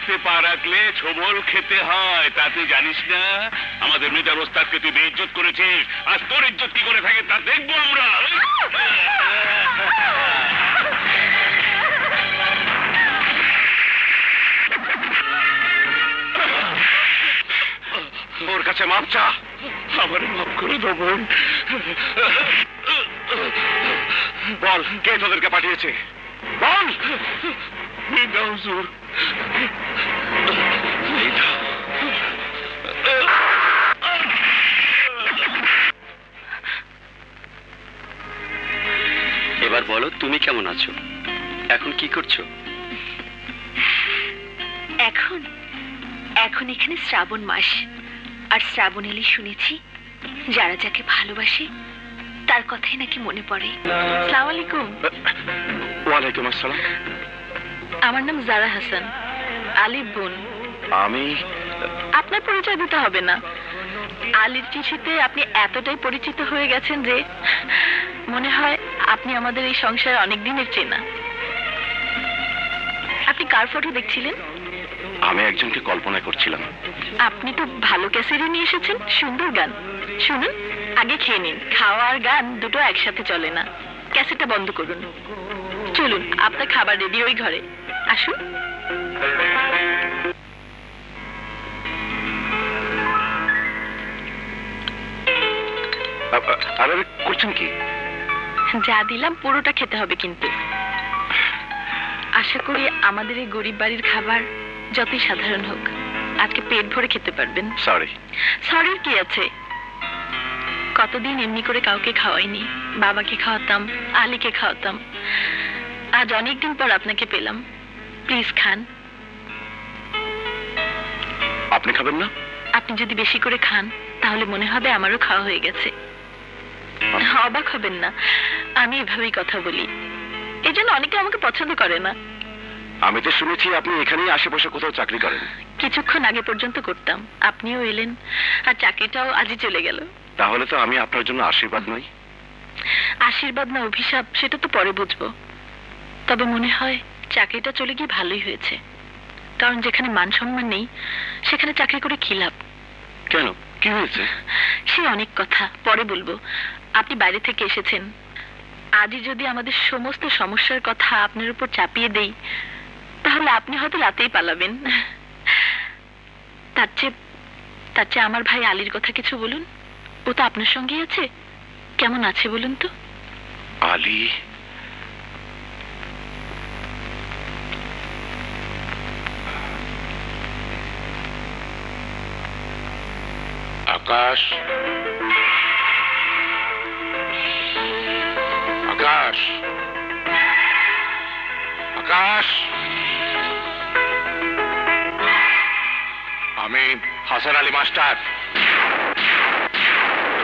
হাঁটতে পা রাখলে ছোবল খেতে হয়, তা তুই জানিস না? আমাদের মিটার ওস্তাদকে তুই বেইজ্জত করেছিস, আজ তোর ইজ্জত কি করে থাকে তা দেখবো আমরা। ওর কাছে মাপ চা। আমার মাফ করে দাও বোন। বল, কে তোদেরকে পাঠিয়েছে? বল। হুজুর। এবার বলো, তুমি কেমন আছো? এখন কি করছো? এখন এখন এখানে শ্রাবণ মাস, আর শ্রাবণ এলে শুনেছি যারা যাকে ভালোবাসে তার কথাই নাকি মনে পড়ে। আসসালামু আলাইকুম। ওয়ালাইকুম আসসালাম। আমার নাম জারা হাসান, আলির বোন। আমি আপনার পরিচয় দিতে হবে না। আলির চিঠিতে আপনি এতটাই পরিচিত হয়ে গেছেন যে মনে হয় আপনি আমাদের এই সংসারে অনেক দিনের চেনা। আপনি কার ফটো দেখছিলেন? আমি একজনকে কল্পনা করছিলাম। আপনি তো ভালো ক্যাসেটই নিয়ে এসেছেন, সুন্দর গান। শুনুন, আগে খেয়ে নিন। খাওয়া আর গান দুটো একসাথে চলে না। ক্যাসেটটা বন্ধ করুন। চলুন, আপনার খাবার রেডি ওই ঘরে। আসুন। আরে করছেন কি? যা দিলাম পুরোটা খেতে হবে কিন্তু। আশা করি আমাদের এই গরিব বাড়ির খাবার যতই সাধারণ হোক আজকে পেট ভরে খেতে পারবেন। সরি। সরির কি আছে? কতদিন এমনি করে কাউকে খাওয়াইনি। বাবাকে খাওয়াতাম, আলীকে খাওয়াতাম। আজ অনেকদিন পর আপনাকে পেলাম। প্লিজ খান। আপনি খাবেন না? আপনি যদি বেশি করে খান তাহলে মনে হবে আমারও খাওয়া হয়ে গেছে। অবাক হবেন না, আমি এভাবেই কথা বলি। এই জন্য অনেকে আমাকে পছন্দ করে না। আমি তো শুনেছি আপনি এখানেই আশেপাশে কোথাও চাকরি করেন। কিছুক্ষণ আগে পর্যন্ত করতাম, আপনিও এলেন, আর চাকরিটাও আজই চলে গেল। তাহলে তো আমি আপনার জন্য আশীর্বাদ নই। আশীর্বাদ না অভিশাপ সেটা তো পরে বুঝবো। তবে মনে হয় চাকরিটা চলে গিয়ে ভালোই হয়েছে, কারণ যেখানে মান সম্মান নেই সেখানে চাকরি করে কি লাভ? কেন, কি হয়েছে? সে অনেক কথা, পরে বলবো। আপনি বাইরে থেকে এসেছেন, আজই যদি আমাদের সমস্ত সমস্যার কথা আপনার উপর চাপিয়ে দেই তাহলে আপনি হয়তো রাতেই পালাবেন। তার চেয়ে আমার ভাই আলীর কথা কিছু বলুন। ও তো আপনার সঙ্গেই আছে। কেমন আছে বলুন তো? আলী? আকাশ, আকাশ, আকাশ। আমি হাসান আলী মাস্টার।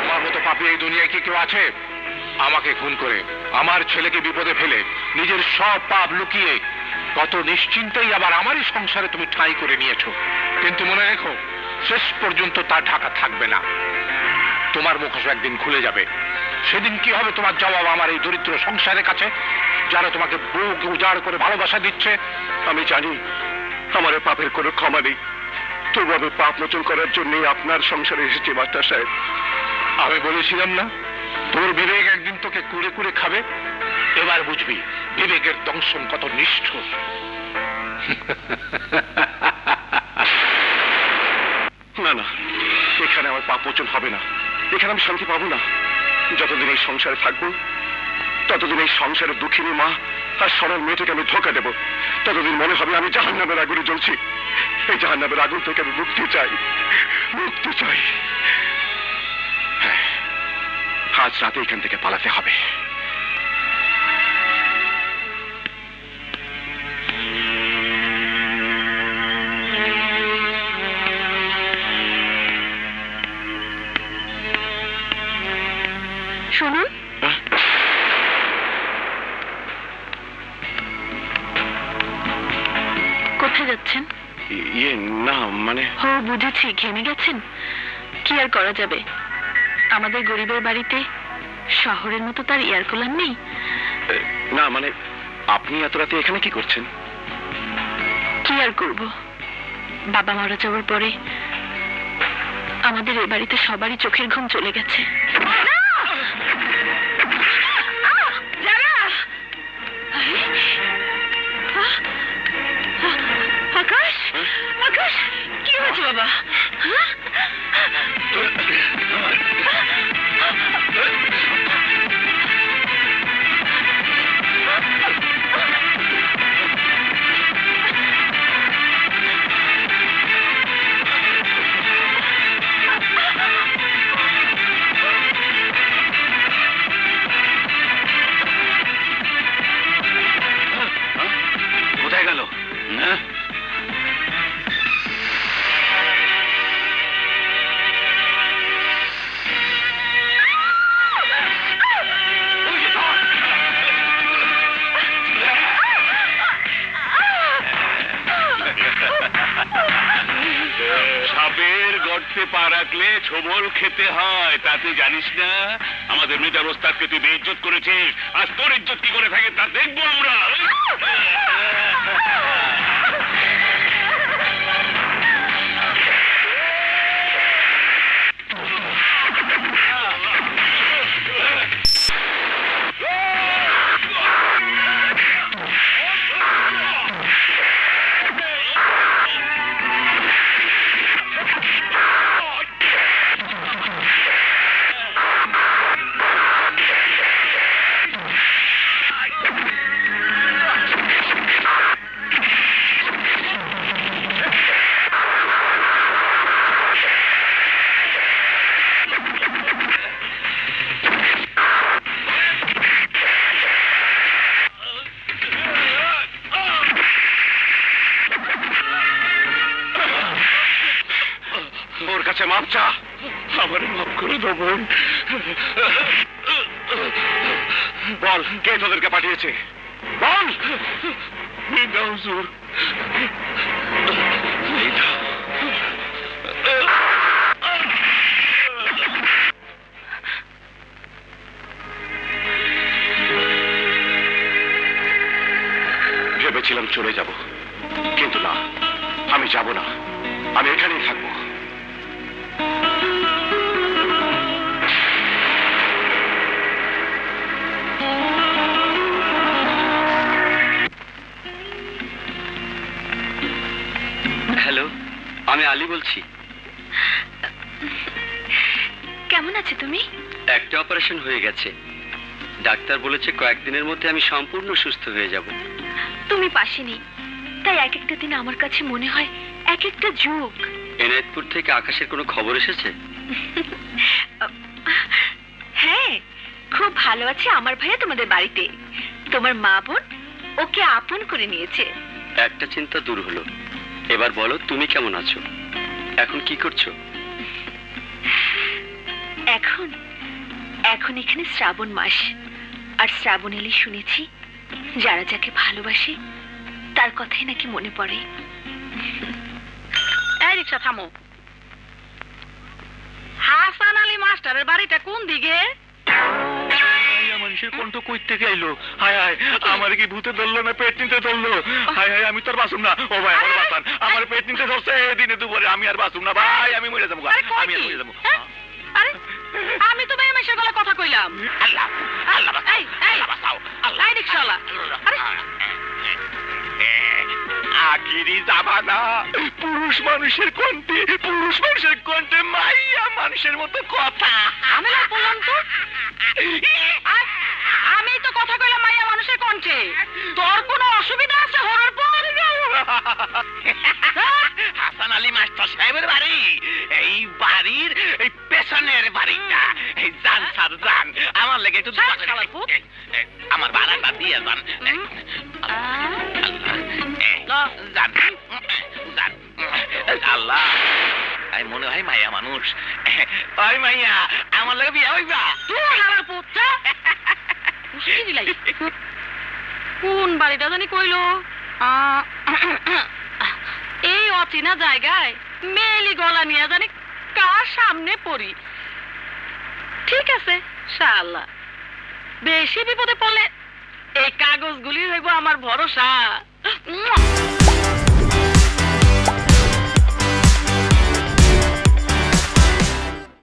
তোমার মতো পাপী এই দুনিয়ায় কি কেউ আছে? আমাকে খুন করে আমার ছেলেকে বিপদে ফেলে নিজের সব পাপ লুকিয়ে কত নিশ্চিন্তেই আবার আমারই সংসারে তুমি ঠাঁই করে নিয়েছো। কিন্তু মনে রেখো, শেষ পর্যন্ত তার ঢাকা থাকবে না। তোমার মুখোশ একদিন খুলে যাবে। সেদিন কি হবে তোমার জবাব আমার এই দরিদ্র সংসারের কাছে, যারা তোমাকে বুক উজাড় করে ভালোবাসা দিচ্ছে? আমি জানি আমার পাপের কোনো ক্ষমা নেই, তবু আমি পাপ মোচন করার জন্য আপনার সংসারে এসেছি মাস্টার সাহেব। আমি বলেছিলাম না, তোর বিবেক একদিন তোকে কুড়ে কুড়ে খাবে। এবার বুঝবি বিবেকের দংশন কত নিষ্ঠুর। না না, এখানে আমার পাপ মোচন হবে না। এখানে আমি শান্তি পাবো না। যতদিন এই সংসারে থাকবো ততদিন এই সংসারের দুঃখিনী মা আর সরল মেয়েটাকে আমি ধোঁকা দেব। ততদিন মনে হবে আমি জাহান্নামের আগুনে জ্বলছি। এই জাহান্নামের আগুন থেকে আমি মুক্তি চাই, মুক্তি চাই। হ্যাঁ, আজ রাতে এখান থেকে পালাতে হবে। শুনুন, কোথায় যাচ্ছেন? ইয়ে না, মানে ও বুঝেছি, ঘেমে গেছেন। কি আর করা যাবে, আমাদের গরিবের বাড়িতে শহরের মতো তার এয়ার কুলার নেই। না, মানে আপনি এত রাতে এখানে কি করছেন? কি আর করব, বাবা মারা যাওয়ার পরে আমাদের এই বাড়িতে সবারই চোখের ঘুম চলে গেছে। আকাশ, আকাশ, কি হয়েছে বাবা? কোথায় গেল? সাপের গর্তে পা রাখলে ছোবল খেতে হয়, তা তুই জানিস না? আমাদের মৃতার ওস্তাদকে তুই বেইজ্জত করেছিস, আজ তোর ইজ্জত কি করে থাকে তা দেখবো আমরা। ওর কাছে মাপ চা। আমার মাফ করে দাও বোন। বল, কে তোদেরকে পাঠিয়েছে? বল। মৃদা হুজুর। ভেবেছিলাম চলে যাব, কিন্তু না, আমি যাব না, আমি এখানেই থাকবো। হ্যালো, আমি আলী বলছি। কেমন আছো তুমি? একটা অপারেশন হয়ে গেছে, ডাক্তার বলেছে কয়েকদিনের মধ্যে আমি সম্পূর্ণ সুস্থ হয়ে যাব। তুমি পাশে নেই, তাই এক একটা দিন আমার কাছে মনে হয় এক একটা যুগ। এনায়েতপুর থেকে আকাশের কোনো খবর এসেছে? হ্যাঁ, খুব ভালো আছে আমার ভাইয়া তোমাদের বাড়িতে। তোমার মা বোন ওকে আপন করে নিয়েছে। একটা চিন্তা দূর হলো। এবার বলো, তুমি কেমন আছো? এখন কি করছো? এখন এখন এখানে শ্রাবণ মাস, আর শ্রাবণ এলে শুনেছি যারা যাকে ভালোবাসে তার কথাই নাকি মনে পড়ে। এই রিক্সা থামো। হাসান আলী মাস্টারের বাড়িটা কোন দিকে? মানুষের কণ্ঠ কই থেকে আইলো? হায় হায়, আমার কি ভূতে ধরলো না পেট নিতে ধরলো? হায় হায়, আমি তো আর বাঁচুম না। ও ভাই, আমার বাঁচান, আমার পেট নিতে ধরছে দিনে দুপুরে, আমি আর বাঁচুম না ভাই, আমি মরে যাবো, আরে কই আমি আর কি? মরে যাবো। হ্যাঁ? আরে আমি তো মেয়ে মেশে গলা কথা কইলাম। আল্লাহ, আল্লাহ বাঁচাও, এই, এই, আল্লাহ বাঁচাও, আল্লাহ। এই রিক্সাওয়ালা, আরে আখিরি জামানা, পুরুষ মানুষের কণ্ঠে মাইয়া মানুষের মতো কথা। আমি না বললাম তো, আমি তো কথা কইলাম মাইয়া মানুষের কণ্ঠে। তোর কোনো অসুবিধা আছে হরর পর? হাসান আলী মাস্টার সাহেবের বাড়ি, এই বাড়ির এই পেছনের বাড়িটা। এই জান স্যার জান, আমার লেগে একটু দোয়া করে। শালার পুত। আমার বারান্দা দিয়ে যান। জান জান, আল্লাহ, আমি মনে হয় মাইয়া মানুষ। ওই মাইয়া, আমার লাগে বিয়া হইবা? তুই হালার পুতটা মুশকিল দিলাই। কোন বাড়িটা জানি কইলো? এই অচেনা জায়গায় মেলি গলা নিয়ে জানি কার সামনে পড়ি। ঠিক আছে, শালা, বেশি বিপদে পড়লে এই কাগজগুলি হইব আমার ভরসা।